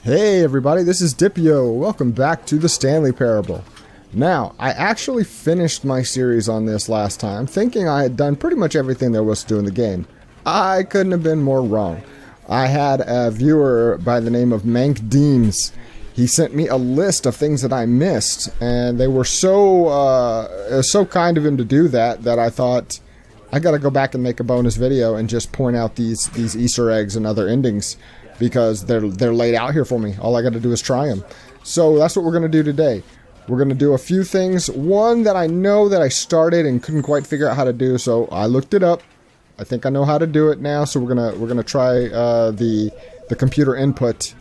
Hey everybody, this is Dipio. Welcome back to the Stanley Parable. Now, I actually finished my series on this last time, thinking I had done pretty much everything there was to do in the game. I couldn't have been more wrong. I had a viewer by the name of Mank Deems. He sent me a list of things that I missed, and they were so kind of him to do that I thought, I gotta go back and make a bonus video and just point out these Easter eggs and other endings, because they're laid out here for me. All I got to do is try them. So that's what we're going to do today. We're going to do a few things. One that I know that I started and couldn't quite figure out how to do, so I looked it up. I think I know how to do it now, so we're gonna try the computer input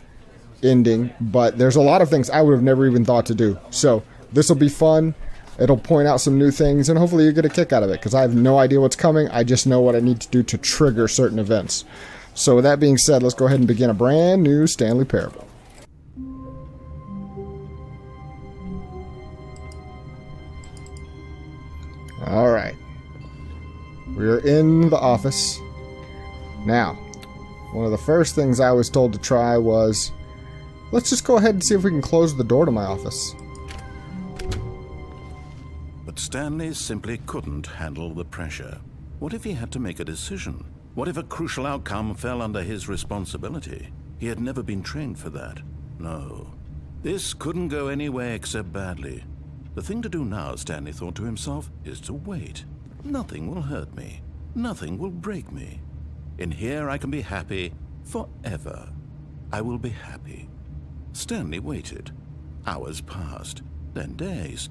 ending. But there's a lot of things I would have never even thought to do. So this will be fun. It'll point out some new things, and hopefully you get a kick out of it, because I have no idea what's coming. I just know what I need to do to trigger certain events. So with that being said, let's go ahead and begin a brand new Stanley Parable. Alright. We're in the office. Now, one of the first things I was told to try was, let's just go ahead and see if we can close the door to my office. But Stanley simply couldn't handle the pressure. What if he had to make a decision? What if a crucial outcome fell under his responsibility? He had never been trained for that. No. This couldn't go anywhere except badly. The thing to do now, Stanley thought to himself, is to wait. Nothing will hurt me. Nothing will break me. In here I can be happy forever. I will be happy. Stanley waited. Hours passed, then days.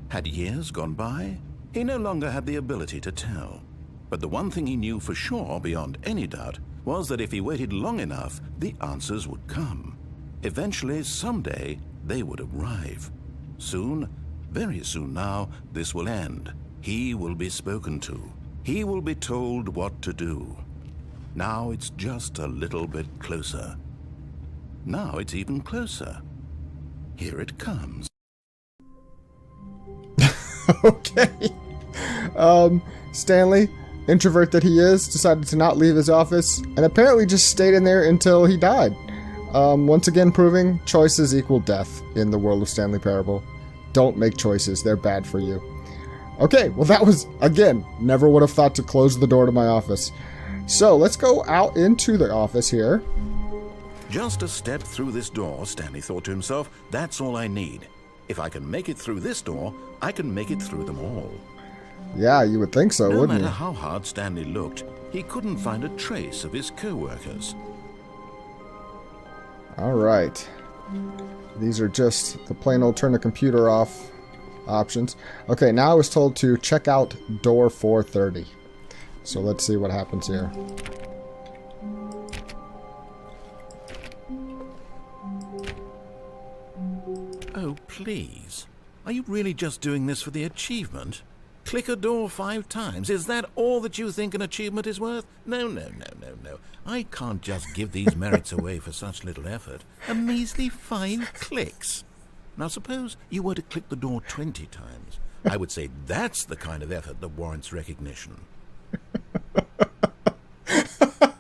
Had years gone by? He no longer had the ability to tell. But the one thing he knew for sure, beyond any doubt, was that if he waited long enough, the answers would come. Eventually, someday, they would arrive. Soon, very soon now, this will end. He will be spoken to. He will be told what to do. Now it's just a little bit closer. Now it's even closer. Here it comes. Okay. Stanley, introvert that he is, decided to not leave his office and apparently just stayed in there until he died. Once again proving choices equal death in the world of Stanley Parable. Don't make choices, they're bad for you. Okay, well that was, again, never would have thought to close the door to my office. So let's go out into the office here. Just a step through this door, Stanley thought to himself, that's all I need. If I can make it through this door, I can make it through them all. Yeah, you would think so, wouldn't you? No matter how hard Stanley looked, he couldn't find a trace of his co-workers. Alright. These are just the plain old turn the computer off options. Okay, now I was told to check out door 430. So let's see what happens here. Oh, please. Are you really just doing this for the achievement? Click a door 5 times. Is that all that you think an achievement is worth? No. I can't just give these merits away for such little effort. A measly 5 clicks. Now suppose you were to click the door 20 times. I would say that's the kind of effort that warrants recognition.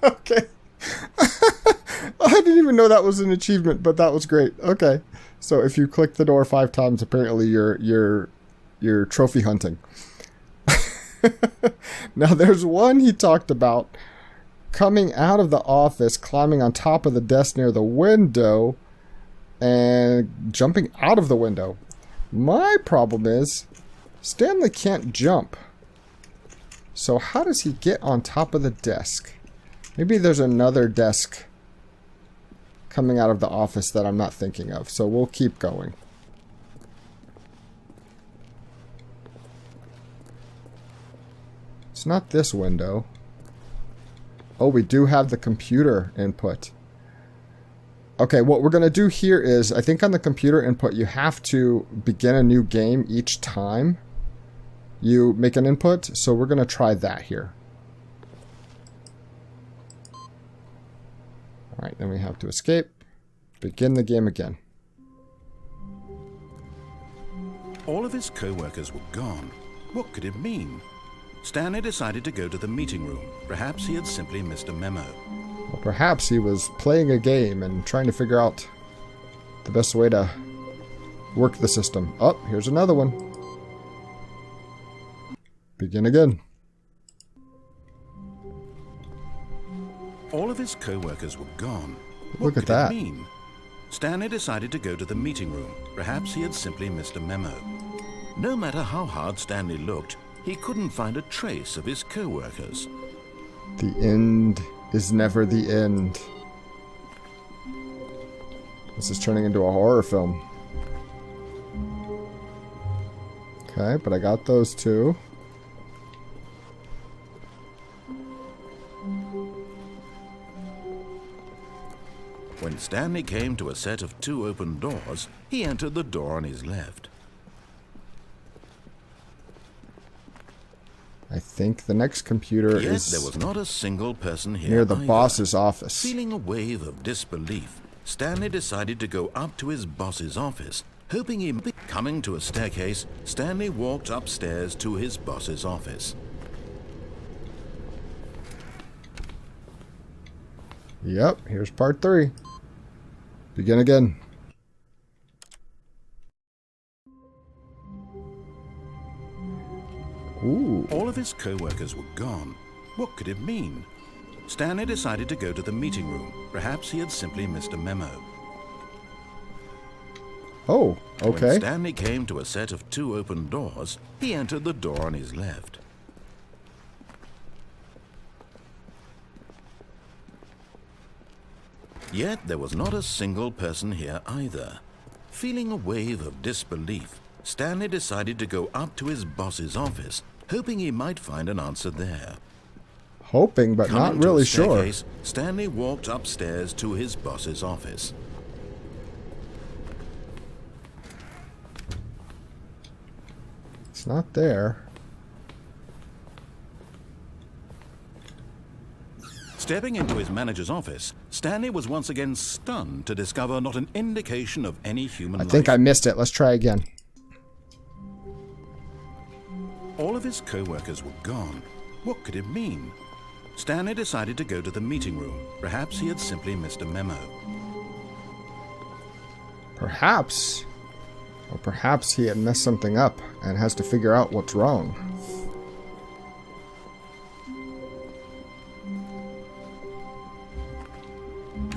Okay. I didn't even know that was an achievement, but that was great. Okay. So if you click the door 5 times, apparently you're trophy hunting. Now there's one he talked about coming out of the office, climbing on top of the desk near the window, and jumping out of the window. My problem is Stanley can't jump. So how does he get on top of the desk? Maybe there's another desk coming out of the office that I'm not thinking of. So we'll keep going. It's not this window. Oh, we do have the computer input. Okay, what we're going to do here is, I think on the computer input, you have to begin a new game each time you make an input. So we're going to try that here. Alright, then we have to escape. Begin the game again. All of his co-workers were gone. What could it mean? Stanley decided to go to the meeting room. Perhaps he had simply missed a memo. Well, perhaps he was playing a game and trying to figure out the best way to work the system. Oh, here's another one. Begin again. All of his co-workers were gone. Look at that. What could it mean? Stanley decided to go to the meeting room. Perhaps he had simply missed a memo. No matter how hard Stanley looked, he couldn't find a trace of his co-workers. The end is never the end. This is turning into a horror film. Okay, but I got those two. When Stanley came to a set of 2 open doors, he entered the door on his left. I think the next computer Yet is there was not a single person here near the either. boss's office. Feeling a wave of disbelief, Stanley decided to go up to his boss's office, hoping he might be coming to a staircase. Stanley walked upstairs to his boss's office. Yep, here's part 3. Begin again. Ooh. All of his co-workers were gone. What could it mean? Stanley decided to go to the meeting room. Perhaps he had simply missed a memo. Oh, okay. When Stanley came to a set of 2 open doors, he entered the door on his left. Yet there was not a single person here either. Feeling a wave of disbelief, Stanley decided to go up to his boss's office, hoping he might find an answer there. Hoping, but Coming not really to a sure. staircase, Stanley walked upstairs to his boss's office. It's not there. Stepping into his manager's office, Stanley was once again stunned to discover not an indication of any human life. I think I missed it. Let's try again. All of his co-workers were gone. What could it mean? Stanley decided to go to the meeting room. Perhaps he had simply missed a memo. Perhaps. Or perhaps he had messed something up and has to figure out what's wrong.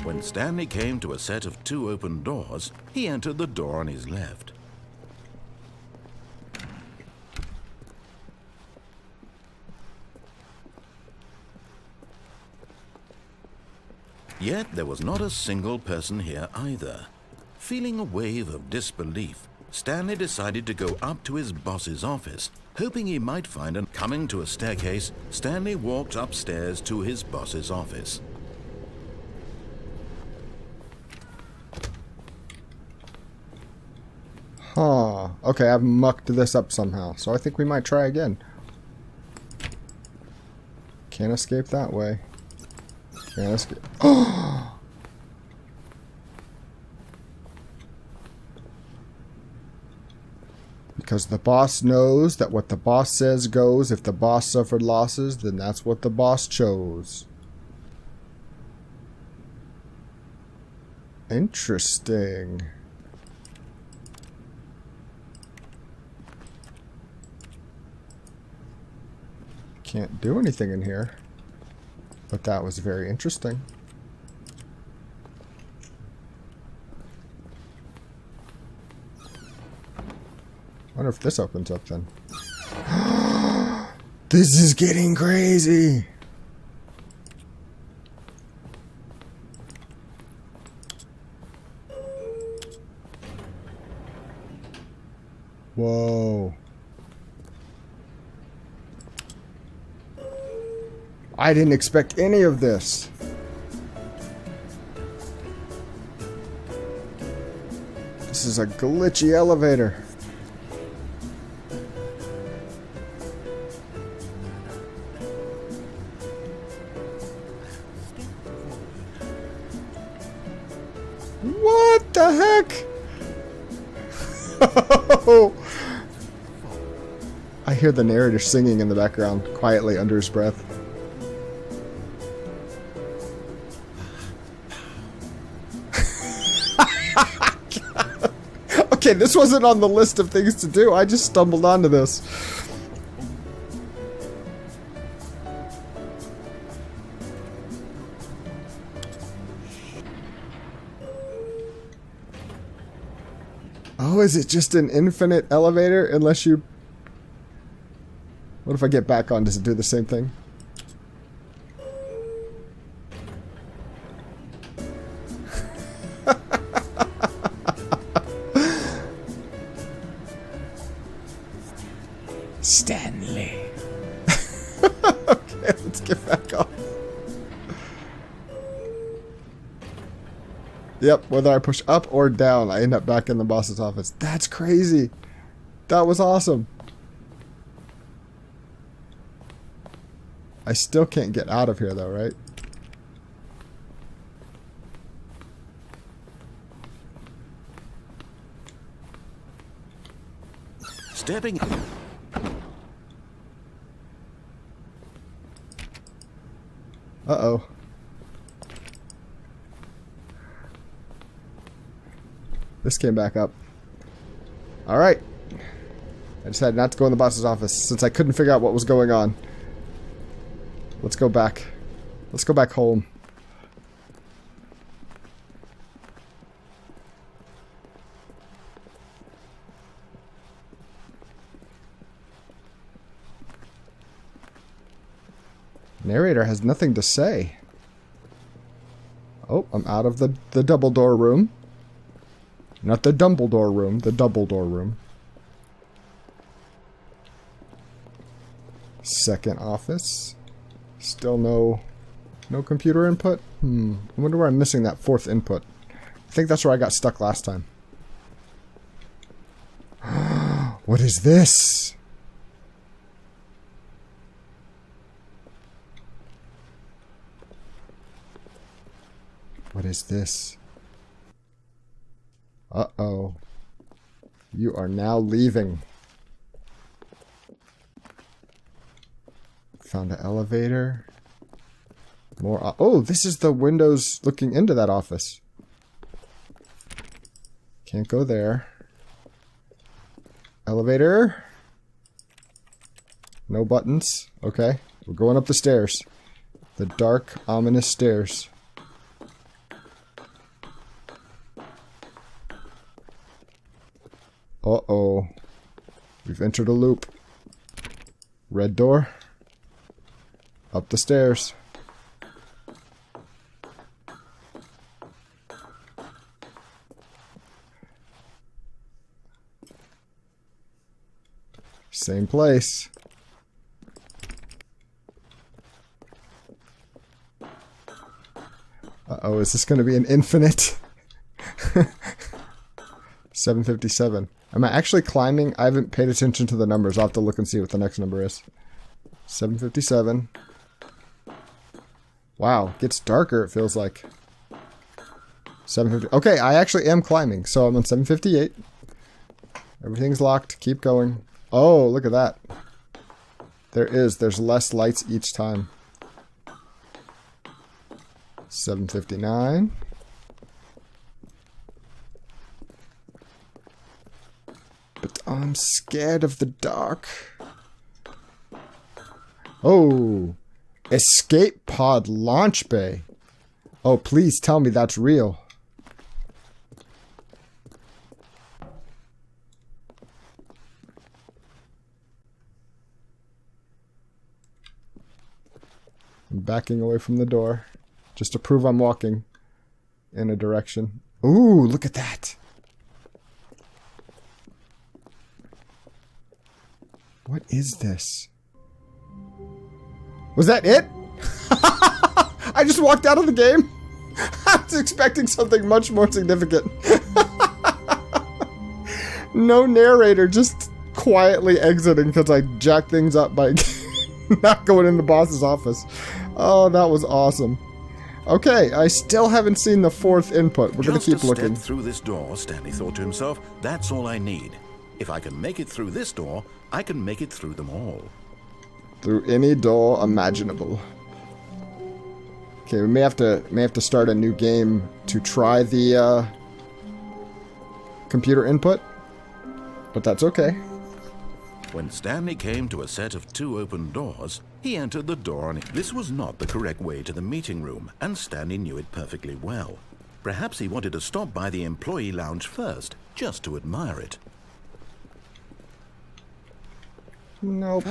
When Stanley came to a set of 2 open doors, he entered the door on his left. Yet there was not a single person here either. Feeling a wave of disbelief, Stanley decided to go up to his boss's office, hoping he might find an... Coming to a staircase, Stanley walked upstairs to his boss's office. Huh. Okay, I've mucked this up somehow, so I think we might try again. Can't escape that way. Can't escape. Oh! Because the boss knows that what the boss says goes. If the boss suffered losses, then that's what the boss chose. Interesting. Can't do anything in here. But that was very interesting. Wonder if this opens up then. This is getting crazy. Whoa. I didn't expect any of this. This is a glitchy elevator. What the heck? I hear the narrator singing in the background quietly under his breath. Okay, this wasn't on the list of things to do. I just stumbled onto this. Oh, is it just an infinite elevator unless you... What if I get back on? Does it do the same thing? Stanley. Okay, let's get back on. Yep, whether I push up or down, I end up back in the boss's office. That's crazy. That was awesome. I still can't get out of here though, right? Stepping in. Uh-oh. This came back up. Alright. I decided not to go in the boss's office since I couldn't figure out what was going on. Let's go back. Let's go back home. Narrator has nothing to say. Oh, I'm out of the double door room. Not the Dumbledore room, the double door room. Second office. Still no computer input? I wonder where I'm missing that fourth input. I think that's where I got stuck last time. What is this? What is this? Uh-oh. You are now leaving. Found an elevator. More. Oh, this is the windows looking into that office. Can't go there. Elevator. No buttons. Okay. We're going up the stairs. The dark, ominous stairs. Uh-oh. We've entered a loop. Red door. Up the stairs. Same place. Uh-oh, is this going to be an infinite? 757. Am I actually climbing? I haven't paid attention to the numbers. I'll have to look and see what the next number is. 757. Wow, it gets darker, it feels like. 750. Okay, I actually am climbing, so I'm on 758. Everything's locked. Keep going. Oh, look at that. There's less lights each time. 759. But I'm scared of the dark. Oh, escape pod launch bay. Oh, please tell me that's real. I'm backing away from the door just to prove I'm walking in a direction. Ooh, look at that. What is this? Was that it? I just walked out of the game? I was expecting something much more significant. No narrator, just quietly exiting because I jacked things up by not going in the boss's office. Oh, that was awesome. Okay, I still haven't seen the fourth input. We're going to keep looking. Just a step through this door, Stanley thought to himself. That's all I need. If I can make it through this door, I can make it through them all. Through any door imaginable. Okay, we may have to start a new game to try the computer input. but that's okay. When Stanley came to a set of 2 open doors, he entered the door on it. This was not the correct way to the meeting room, and Stanley knew it perfectly well. Perhaps he wanted to stop by the employee lounge first, just to admire it. Nope.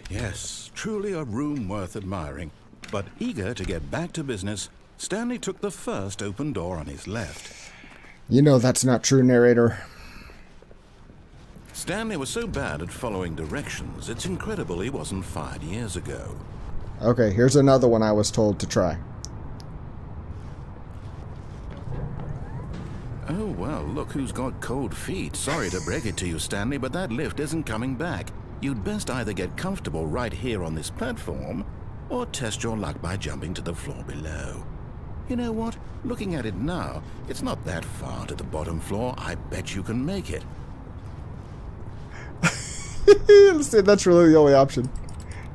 Yes, truly a room worth admiring. But eager to get back to business, Stanley took the first open door on his left. You know that's not true, narrator. Stanley was so bad at following directions, it's incredible he wasn't fired years ago. Okay, here's another one I was told to try. Oh, well, look who's got cold feet. Sorry to break it to you, Stanley, but that lift isn't coming back. You'd best either get comfortable right here on this platform, or test your luck by jumping to the floor below. You know what? Looking at it now, it's not that far to the bottom floor. I bet you can make it. That's really the only option.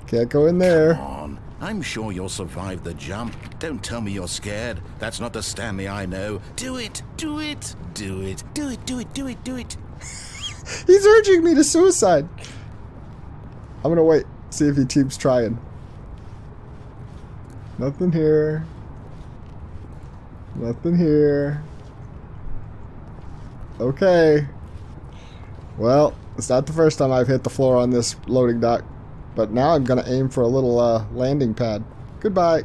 Can't go in there. Come on. I'm sure you'll survive the jump. Don't tell me you're scared. That's not the Stanley I know. Do it! Do it! Do it! Do it! Do it! Do it! Do it! He's urging me to suicide. I'm gonna wait, see if he keeps trying. Nothing here. Nothing here. Okay. Well, it's not the first time I've hit the floor on this loading dock, but now I'm gonna aim for a little landing pad. Goodbye.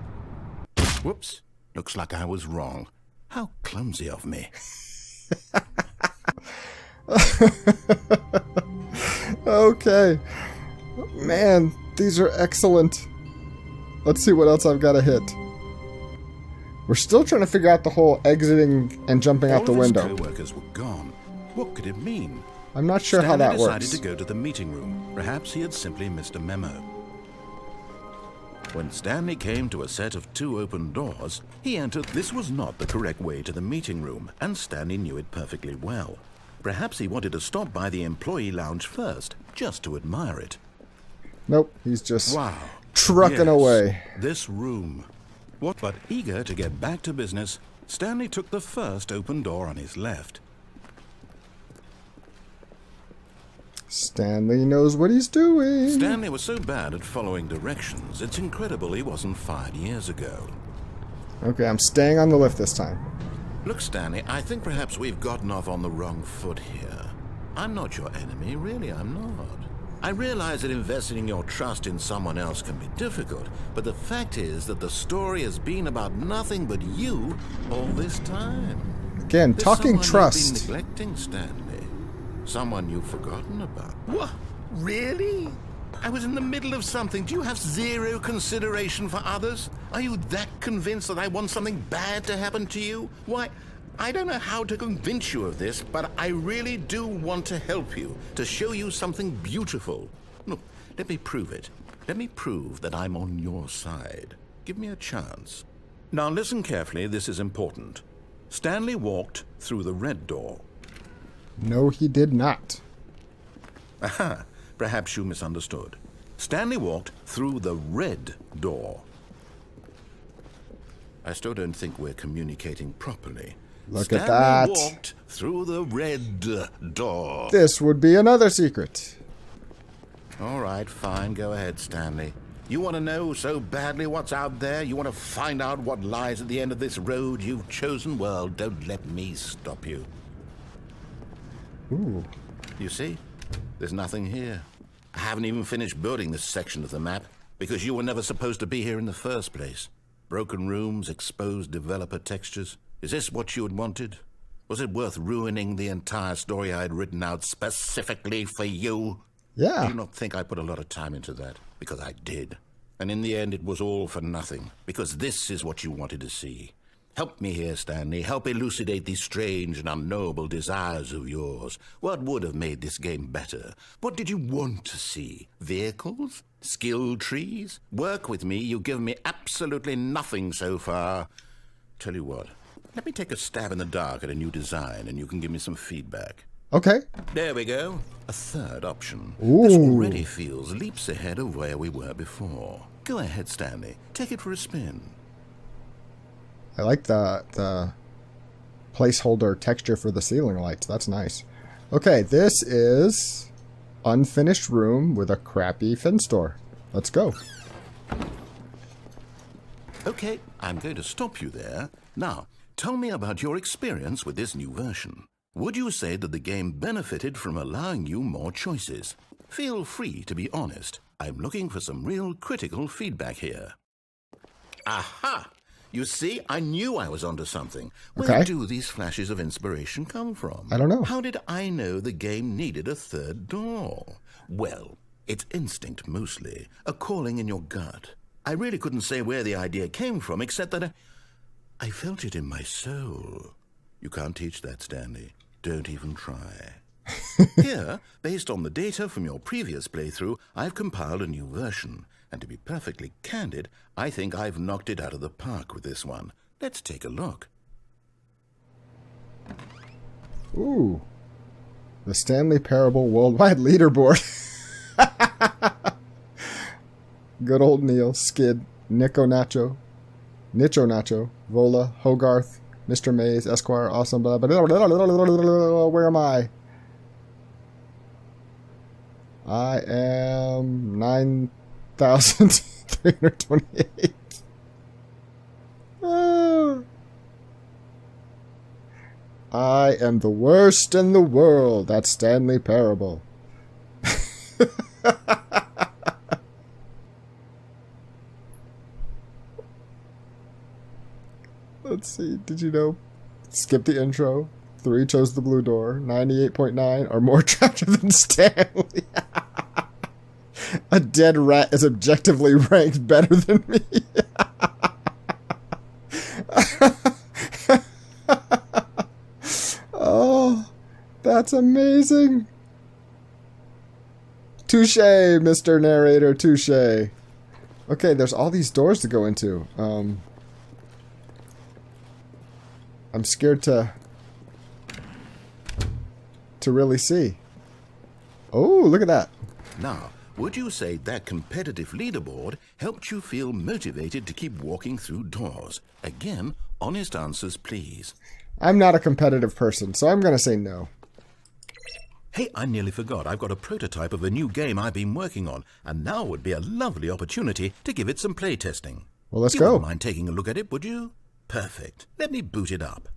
Whoops. Looks like I was wrong. How clumsy of me. Okay. Man, these are excellent. Let's see what else I've got to hit. We're still trying to figure out the whole exiting and jumping out the window. All of his co-workers were gone. What could it mean? I'm not sure how that Stanley works. decided to go to the meeting room. Perhaps he had simply missed a memo. When Stanley came to a set of 2 open doors, he entered. This was not the correct way to the meeting room, and Stanley knew it perfectly well. Perhaps he wanted to stop by the employee lounge first, just to admire it. Nope, he's just Wow. trucking away. This room. What? But eager to get back to business, Stanley took the first open door on his left. Stanley knows what he's doing. Stanley was so bad at following directions, it's incredible he wasn't fired years ago. Okay, I'm staying on the lift this time. Look, Stanley, I think perhaps we've gotten off on the wrong foot here. I'm not your enemy, really, I'm not. I realize that investing your trust in someone else can be difficult, but the fact is that the story has been about nothing but you all this time. Again, There's talking someone trust. you've been neglecting, Stanley. Someone you've forgotten about. What? Really? I was in the middle of something. Do you have zero consideration for others? Are you that convinced that I want something bad to happen to you? Why, I don't know how to convince you of this, but I really do want to help you, to show you something beautiful. Look, let me prove it. Let me prove that I'm on your side. Give me a chance. Now listen carefully, this is important. Stanley walked through the red door. No, he did not. Aha, perhaps you misunderstood. Stanley walked through the red door. I still don't think we're communicating properly. Look at that. Stanley walked through the red door. This would be another secret. All right, fine. Go ahead, Stanley. You want to know so badly what's out there? You want to find out what lies at the end of this road you've chosen? Well, don't let me stop you. Ooh. You see? There's nothing here. I haven't even finished building this section of the map because you were never supposed to be here in the first place. Broken rooms, exposed developer textures. Is this what you had wanted? Was it worth ruining the entire story I had written out specifically for you? Yeah. Do you not think I put a lot of time into that? Because I did. And in the end, it was all for nothing. Because this is what you wanted to see. Help me here, Stanley. Help elucidate these strange and unknowable desires of yours. What would have made this game better? What did you want to see? Vehicles? Skill trees? Work with me. You've given me absolutely nothing so far. Tell you what. Let me take a stab in the dark at a new design, and you can give me some feedback. Okay. There we go. A third option. Ooh. This already feels leaps ahead of where we were before. Go ahead, Stanley. Take it for a spin. I like the placeholder texture for the ceiling lights. That's nice. Okay, this is unfinished room with a crappy fin store. Let's go. Okay, I'm going to stop you there. Now, tell me about your experience with this new version. Would you say that the game benefited from allowing you more choices? Feel free to be honest. I'm looking for some real critical feedback here. Aha! You see, I knew I was onto something. Where do these flashes of inspiration come from? I don't know. How did I know the game needed a third door? Well, it's instinct mostly, a calling in your gut. I really couldn't say where the idea came from, except that I felt it in my soul. You can't teach that, Stanley. Don't even try. Here, based on the data from your previous playthrough, I've compiled a new version. And to be perfectly candid, I think I've knocked it out of the park with this one. Let's take a look. Ooh. The Stanley Parable Worldwide Leaderboard. Good old Neil, Skid, Nicho Nacho, Vola, Hogarth, Mr. Mays, Esquire, Awesome, blah, blah, blah, blah, blah, blah, where am I? I am 9,328. I am the worst in the world. That's Stanley Parable. Let's see. Did you know? Skip the intro. 3 chose the blue door. 98.9 are more attractive than Stanley. A dead rat is objectively ranked better than me. Oh, that's amazing. Touche, Mr. Narrator, touche. Okay, there's all these doors to go into. I'm scared to really see. Oh, look at that. Now, would you say that competitive leaderboard helped you feel motivated to keep walking through doors? Again, honest answers, please. I'm not a competitive person, so I'm going to say no. Hey, I nearly forgot. I've got a prototype of a new game I've been working on, and now would be a lovely opportunity to give it some playtesting. Well, let's You go. wouldn't mind taking a look at it, would you? Perfect. Let me boot it up.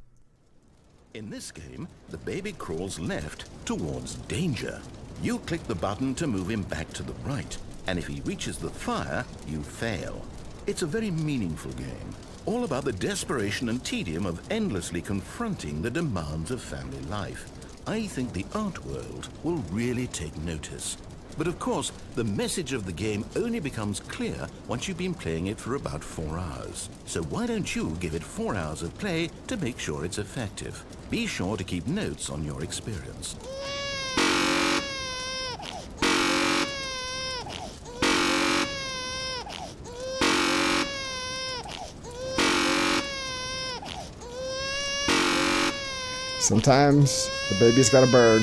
In this game, the baby crawls left towards danger. You click the button to move him back to the right, and if he reaches the fire, you fail. It's a very meaningful game, all about the desperation and tedium of endlessly confronting the demands of family life. I think the art world will really take notice. But of course, the message of the game only becomes clear once you've been playing it for about 4 hours. So why don't you give it 4 hours of play to make sure it's effective? Be sure to keep notes on your experience. Sometimes the baby's got to burn.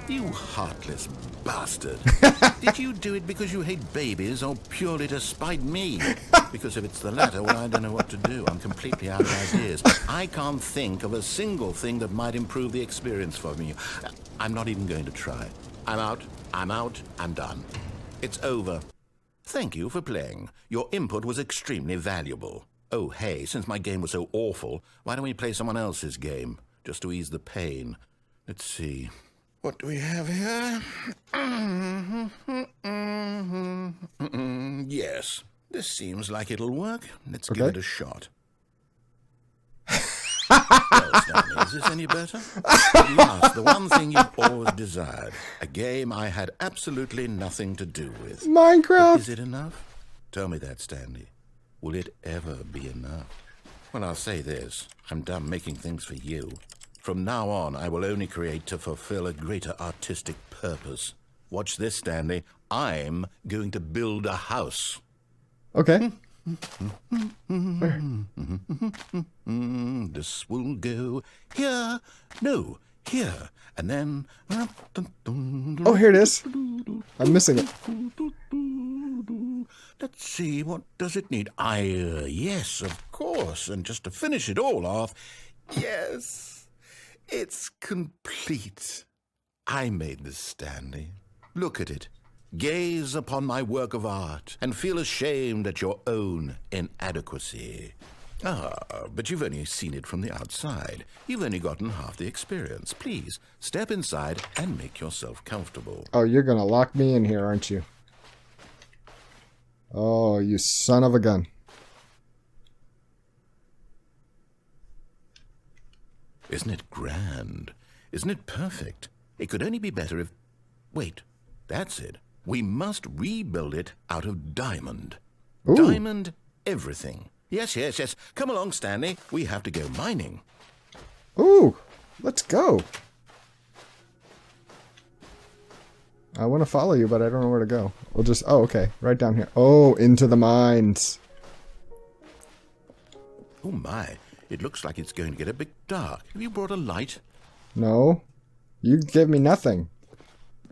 You heartless bastard. Did you do it because you hate babies or purely to spite me? Because if it's the latter, well, I don't know what to do. I'm completely out of ideas. I can't think of a single thing that might improve the experience for me. I'm not even going to try. I'm out, I'm done. It's over. Thank you for playing. Your input was extremely valuable. Oh, hey, since my game was so awful, why don't we play someone else's game? Just to ease the pain. Let's see. What do we have here? Yes, this seems like it'll work. Let's give it a shot. Well, Stanley, is this any better? At last, the one thing you've always desired. A game I had absolutely nothing to do with. Minecraft! But is it enough? Tell me that, Stanley. Will it ever be enough? Well, I'll say this. I'm done making things for you. From now on, I will only create to fulfill a greater artistic purpose. Watch this, Stanley. I'm going to build a house. Okay. This will go here. No, here. And then... Oh, here it is. I'm missing it. Let's see, what does it need? Yes, of course. And just to finish it all off, yes. It's complete. I made this, Stanley. Look at it. Gaze upon my work of art and feel ashamed at your own inadequacy. But you've only seen it from the outside. You've only gotten half the experience. Please, step inside and make yourself comfortable. Oh, you're gonna lock me in here, aren't you? Oh, you son of a gun. Isn't it grand? Isn't it perfect? It could only be better if... Wait, that's it. We must rebuild it out of diamond. Ooh. Diamond everything. Yes. Come along, Stanley. We have to go mining. Ooh, let's go. I want to follow you, but I don't know where to go. We'll just... Oh, okay. Right down here. Oh, into the mines. Oh, my. It looks like it's going to get a bit dark. Have you brought a light? No. You gave me nothing.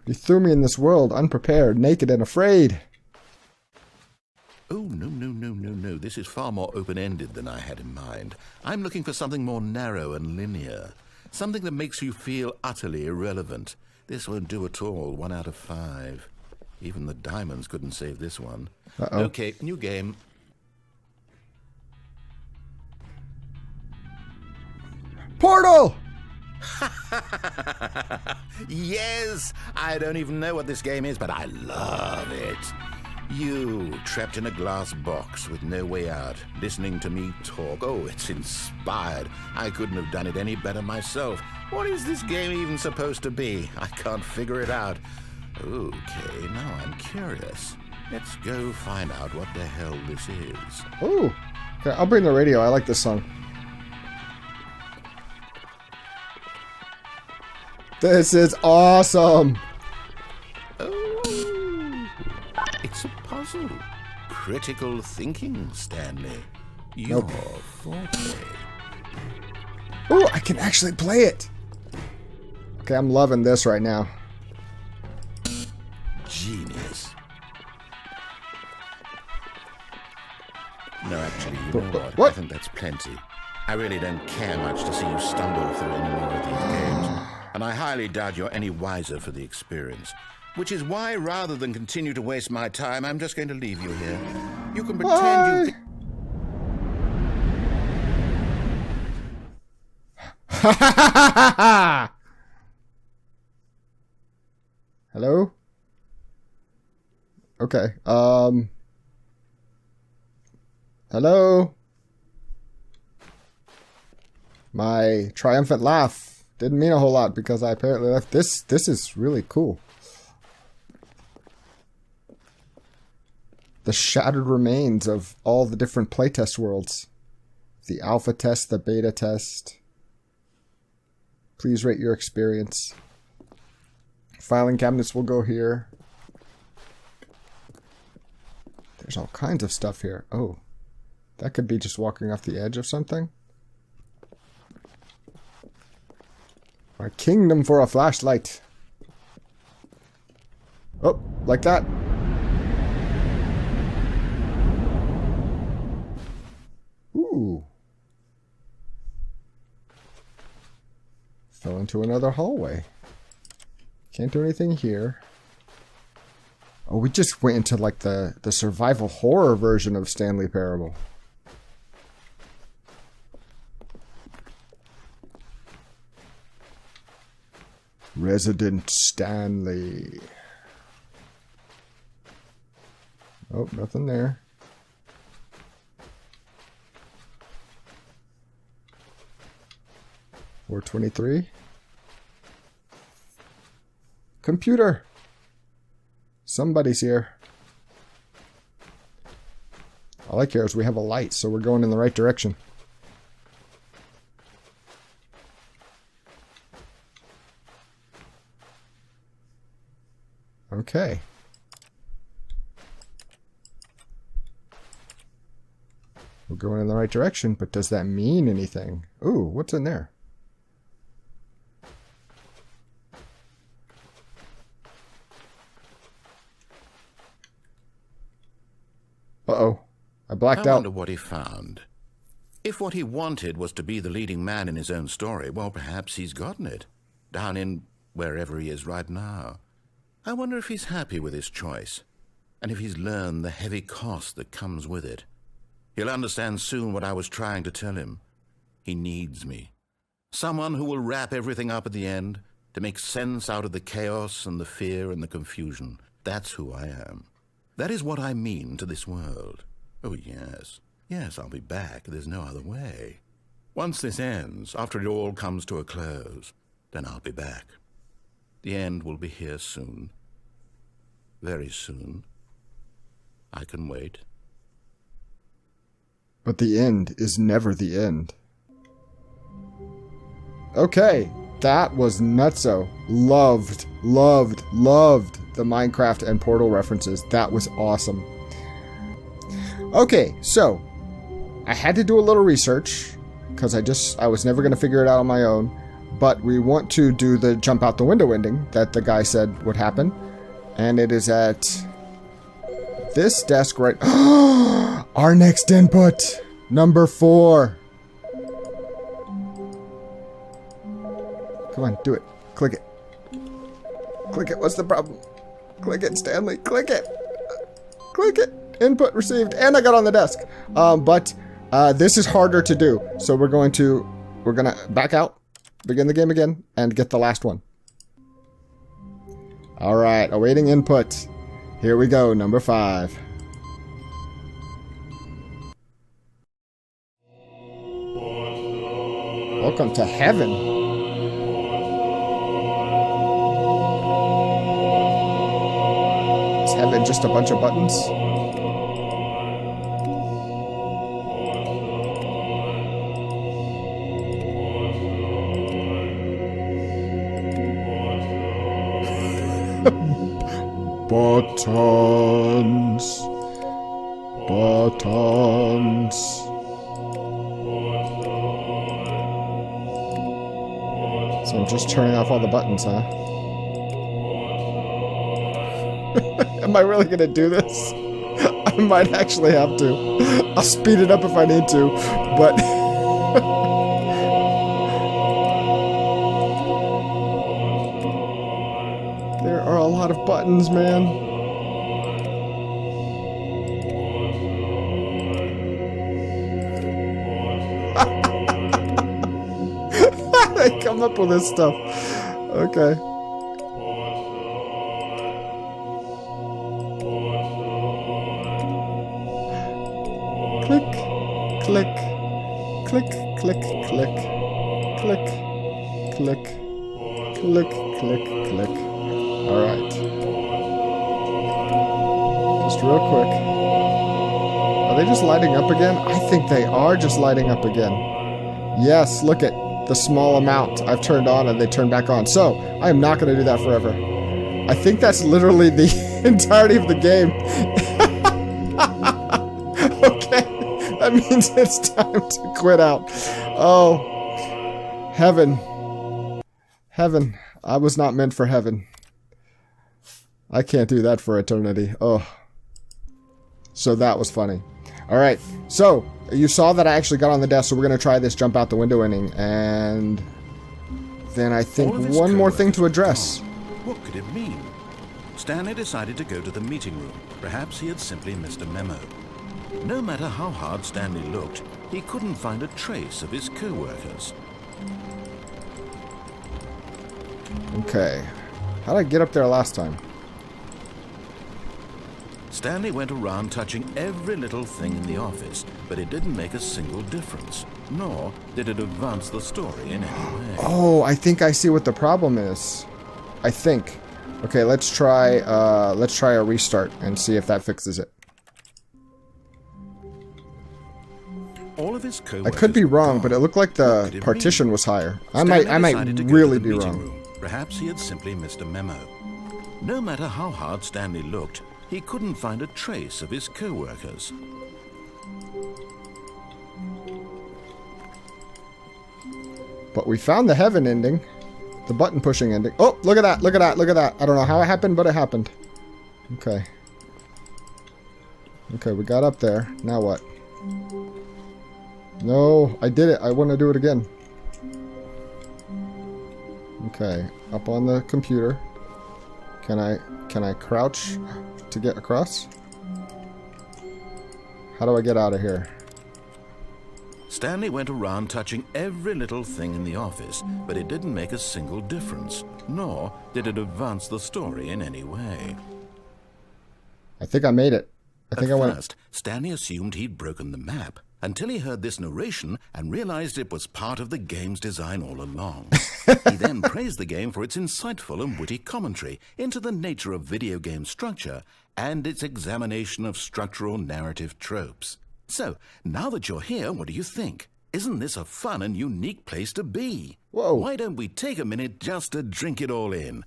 You threw me in this world unprepared, naked, and afraid. Oh, no. This is far more open-ended than I had in mind. I'm looking for something more narrow and linear. Something that makes you feel utterly irrelevant. This won't do at all. 1 out of 5. Even the diamonds couldn't save this one. Uh-oh. Okay, new game. Portal! Yes! I don't even know what this game is, but I love it. You, trapped in a glass box with no way out, listening to me talk. Oh, it's inspired. I couldn't have done it any better myself. What is this game even supposed to be? I can't figure it out. Okay, now I'm curious. Let's go find out what the hell this is. Ooh. Okay, I'll bring the radio. I like this song. This is awesome. Oh, it's a puzzle. Critical thinking, Stanley. Your forte. Ooh, I can actually play it. Okay, I'm loving this right now. Genius. No, actually, you know what? I think that's plenty. I really don't care much to see you stumble through any more of these games. And I highly doubt you're any wiser for the experience. Which is why, rather than continue to waste my time, I'm just going to leave you here. You can pretend you... Hello? Okay. Hello? My triumphant laugh didn't mean a whole lot because I apparently left. This is really cool. The shattered remains of all the different playtest worlds. The alpha test, the beta test. Please rate your experience. Filing cabinets will go here. There's all kinds of stuff here. Oh, that could be just walking off the edge of something. My kingdom for a flashlight. Oh, like that. Ooh. Fell into another hallway. Can't do anything here. Oh, we just went into like the survival horror version of Stanley Parable. Resident Stanley. Oh, nothing there. $4.23. Computer. Somebody's here. All I care is we have a light, so we're going in the right direction. Okay. We're going in the right direction, but does that mean anything? Ooh, what's in there? Uh-oh. I blacked I out. wonder what he found. If what he wanted was to be the leading man in his own story, well, perhaps he's gotten it. Down in wherever he is right now. I wonder if he's happy with his choice, and if he's learned the heavy cost that comes with it. He'll understand soon what I was trying to tell him. He needs me. Someone who will wrap everything up at the end, to make sense out of the chaos and the fear and the confusion. That's who I am. That is what I mean to this world. Oh, yes. Yes, I'll be back. There's no other way. Once this ends, after it all comes to a close, then I'll be back. The end will be here soon. Very soon. I can wait. But the end is never the end. Okay, that was nutso. Loved the Minecraft and Portal references. That was awesome. Okay, so I had to do a little research because I was never going to figure it out on my own. But we want to do the jump out the window ending that the guy said would happen. And it is at this desk right... Our next input! Number 4. Come on, do it. Click it. Click it. What's the problem? Click it, Stanley. Click it. Click it. Input received. And I got on the desk. But this is harder to do. So we're going to back out, begin the game again, and get the last one. Alright, awaiting input. Here we go, number 5. Welcome to heaven. Is heaven just a bunch of buttons? Buttons. Buttons. So I'm just turning off all the buttons, huh? Am I really gonna do this? I might actually have to. I'll speed it up if I need to, but... There are a lot of buttons, man. They come up with this stuff. Okay. Click, click, click, click, click, click, click, click, click, click. Alright. Just real quick. Are they just lighting up again? I think they are just lighting up again. Yes, look at the small amount I've turned on and they turn back on. So, I am not going to do that forever. I think that's literally the entirety of the game. Okay, that means it's time to quit out. Oh, heaven. Heaven. I was not meant for heaven. I can't do that for eternity. Oh. So that was funny. Alright, so you saw that I actually got on the desk, so we're going to try this jump out the window ending, and then I think one more thing to address. What could it mean? Stanley decided to go to the meeting room. Perhaps he had simply missed a memo. No matter how hard Stanley looked, he couldn't find a trace of his co-workers. Okay. How did I get up there last time? Stanley went around touching every little thing in the office, but it didn't make a single difference, nor did it advance the story in any way. Oh, I think I see what the problem is. I think. Okay, let's try a restart and see if that fixes it. All of his I could be wrong, but it looked like the partition was higher. I might really be wrong. Perhaps he had simply missed a memo. No matter how hard Stanley looked, he couldn't find a trace of his co-workers. But we found the heaven ending. The button pushing ending. Oh, look at that, look at that, look at that. I don't know how it happened, but it happened. Okay. Okay, we got up there. Now what? No, I did it. I want to do it again. Okay, up on the computer. Can I crouch to get across? How do I get out of here? Stanley went around touching every little thing in the office, but it didn't make a single difference, nor did it advance the story in any way. I think I made it. I think I went. At first, Stanley assumed he'd broken the map, until he heard this narration and realized it was part of the game's design all along. He then praised the game for its insightful and witty commentary into the nature of video game structure and its examination of structural narrative tropes. So, now that you're here, what do you think? Isn't this a fun and unique place to be? Whoa. Why don't we take a minute just to drink it all in?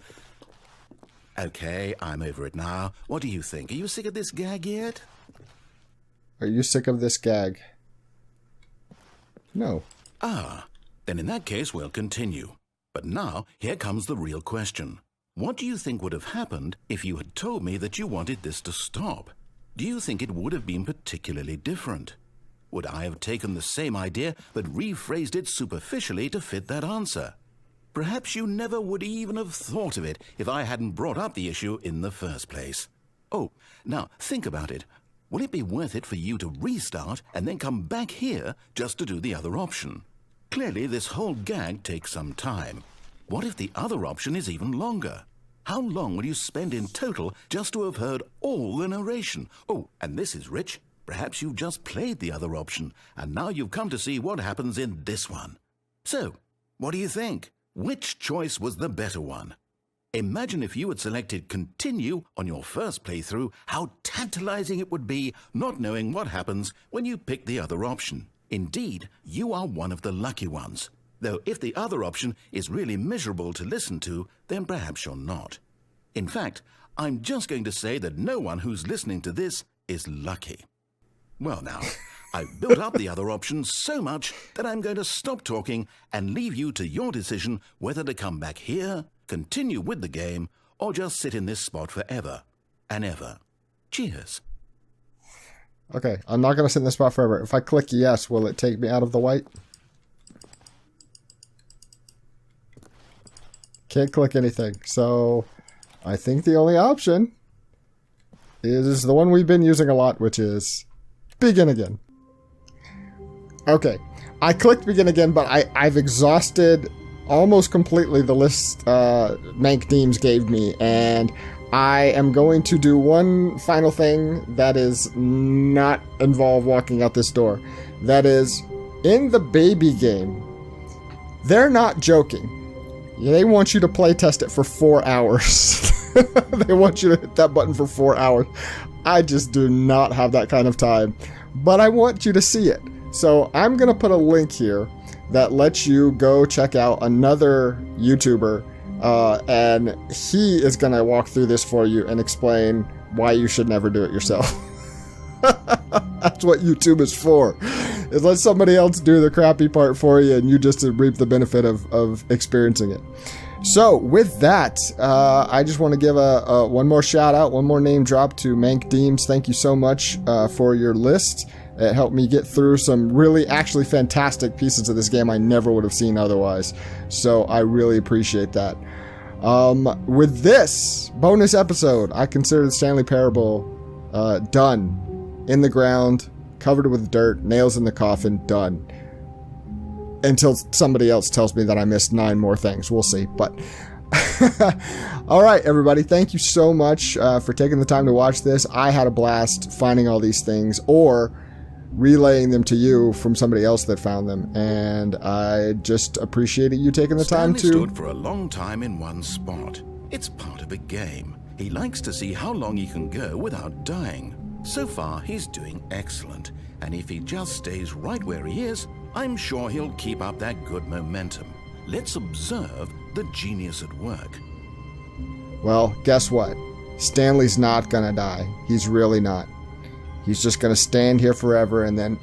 Okay, I'm over it now. What do you think? Are you sick of this gag yet? Are you sick of this gag? No. Ah, then in that case we'll continue. But now, here comes the real question. What do you think would have happened if you had told me that you wanted this to stop? Do you think it would have been particularly different? Would I have taken the same idea but rephrased it superficially to fit that answer? Perhaps you never would even have thought of it if I hadn't brought up the issue in the first place. Oh, now think about it. Will it be worth it for you to restart and then come back here just to do the other option? Clearly, this whole gag takes some time. What if the other option is even longer? How long will you spend in total just to have heard all the narration? Oh, and this is rich. Perhaps you've just played the other option, and now you've come to see what happens in this one. So, what do you think? Which choice was the better one? Imagine if you had selected Continue on your first playthrough, how tantalizing it would be not knowing what happens when you pick the other option. Indeed, you are one of the lucky ones. Though if the other option is really miserable to listen to, then perhaps you're not. In fact, I'm just going to say that no one who's listening to this is lucky. Well now, I've built up the other option so much that I'm going to stop talking and leave you to your decision whether to come back here, continue with the game, or just sit in this spot forever and ever. Cheers. Okay, I'm not going to sit in this spot forever. If I click yes, will it take me out of the white? Can't click anything. So I think the only option is the one we've been using a lot, which is begin again. Okay, I clicked begin again, but I've exhausted almost completely the list Mank Deems gave me, and I am going to do one final thing that is not involve walking out this door. That is, in the baby game, they're not joking. They want you to play test it for 4 hours. They want you to hit that button for 4 hours. I just do not have that kind of time, but I want you to see it. So I'm going to put a link here that lets you go check out another YouTuber, and he is going to walk through this for you and explain why you should never do it yourself. That's what YouTube is for, is let somebody else do the crappy part for you and you just reap the benefit of experiencing it. So with that, I just want to give a one more shout out, one more name drop to Mank Deems. Thank you so much for your list. It helped me get through some really actually fantastic pieces of this game I never would have seen otherwise. So I really appreciate that. With this bonus episode, I consider the Stanley Parable done. In the ground, covered with dirt, nails in the coffin, done. Until somebody else tells me that I missed 9 more things. We'll see. But all right, everybody, thank you so much for taking the time to watch this. I had a blast finding all these things or relaying them to you from somebody else that found them, and I just appreciated you taking the time to... Stanley stood for a long time in one spot. It's part of a game. He likes to see how long he can go without dying. So far, he's doing excellent, and if he just stays right where he is, I'm sure he'll keep up that good momentum. Let's observe the genius at work. Well, guess what? Stanley's not gonna die. He's really not. He's just gonna stand here forever and then